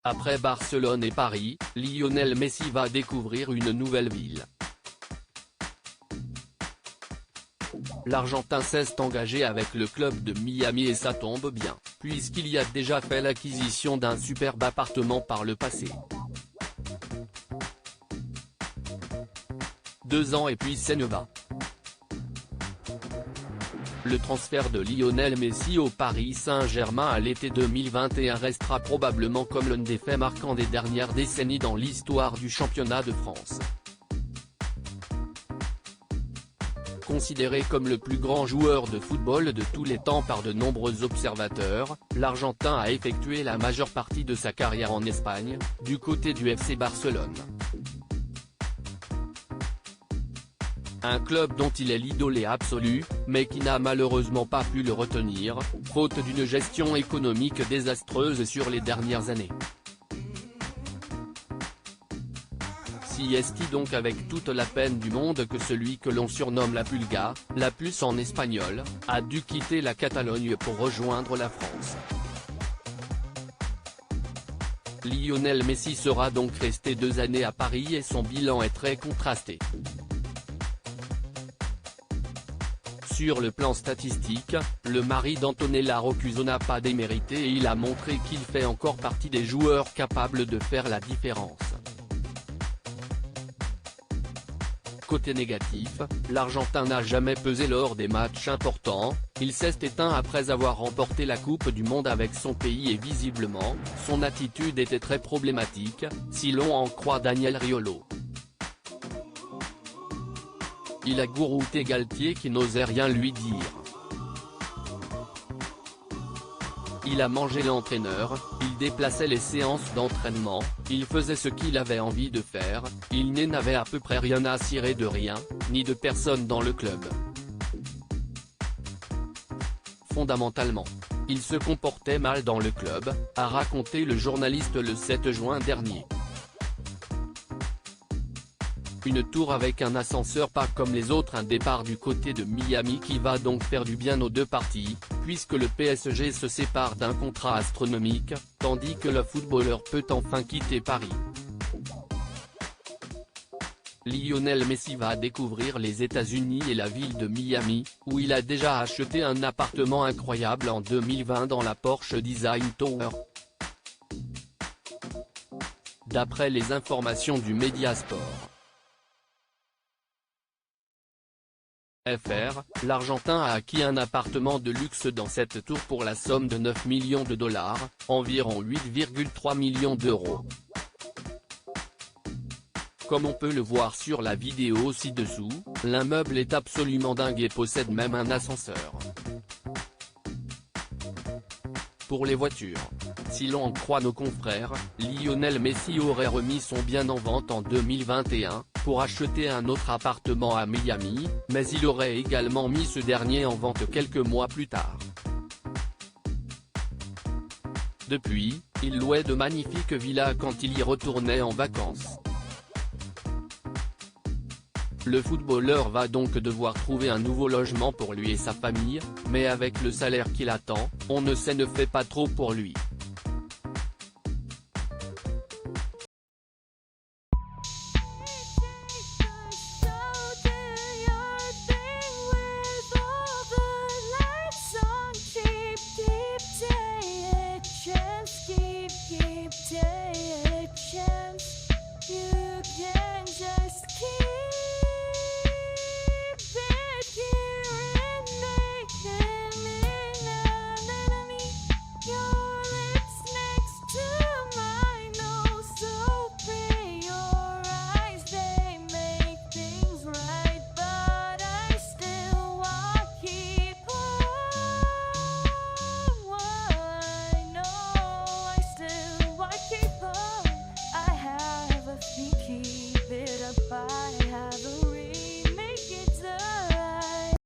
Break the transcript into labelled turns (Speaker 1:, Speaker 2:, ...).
Speaker 1: Après Barcelone et Paris, Lionel Messi va découvrir une nouvelle ville. L'Argentin s'est engagé avec le club de Miami et ça tombe bien, puisqu'il y a déjà fait l'acquisition d'un superbe appartement par le passé. 2 ans et puis c'est Neva. Le transfert de Lionel Messi au Paris Saint-Germain à l'été 2021 restera probablement comme l'un des faits marquants des dernières décennies dans l'histoire du championnat de France. Considéré comme le plus grand joueur de football de tous les temps par de nombreux observateurs, l'Argentin a effectué la majeure partie de sa carrière en Espagne, du côté du FC Barcelone. Un club dont il est l'idole absolu, mais qui n'a malheureusement pas pu le retenir, faute d'une gestion économique désastreuse sur les dernières années. Si est-il donc avec toute la peine du monde que celui que l'on surnomme la Pulga, la puce en espagnol, a dû quitter la Catalogne pour rejoindre la France. Lionel Messi sera donc resté 2 années à Paris et son bilan est très contrasté. Sur le plan statistique, le mari d'Antonella Roccuzzo n'a pas démérité et il a montré qu'il fait encore partie des joueurs capables de faire la différence. Côté négatif, l'Argentin n'a jamais pesé lors des matchs importants, il s'est éteint après avoir remporté la Coupe du Monde avec son pays et visiblement, son attitude était très problématique, si l'on en croit Daniel Riolo. Il a gourouté Galtier qui n'osait rien lui dire. Il a mangé l'entraîneur, il déplaçait les séances d'entraînement, il faisait ce qu'il avait envie de faire, il n'avait à peu près rien à cirer de rien, ni de personne dans le club. Fondamentalement, il se comportait mal dans le club, a raconté le journaliste le 7 juin dernier. Une tour avec un ascenseur pas comme les autres, un départ du côté de Miami qui va donc faire du bien aux deux parties, puisque le PSG se sépare d'un contrat astronomique, tandis que le footballeur peut enfin quitter Paris. Lionel Messi va découvrir les États-Unis et la ville de Miami, où il a déjà acheté un appartement incroyable en 2020 dans la Porsche Design Tower. D'après les informations du Mediasport. L'Argentin a acquis un appartement de luxe dans cette tour pour la somme de 9 millions de dollars, environ 8,3 millions d'euros. Comme on peut le voir sur la vidéo ci-dessous, l'immeuble est absolument dingue et possède même un ascenseur. Pour les voitures, si l'on en croit nos confrères, Lionel Messi aurait remis son bien en vente en 2021, pour acheter un autre appartement à Miami, mais il aurait également mis ce dernier en vente quelques mois plus tard. Depuis, il louait de magnifiques villas quand il y retournait en vacances. Le footballeur va donc devoir trouver un nouveau logement pour lui et sa famille, mais avec le salaire qu'il attend, on ne fait pas trop pour lui.
Speaker 2: Take a chance, you can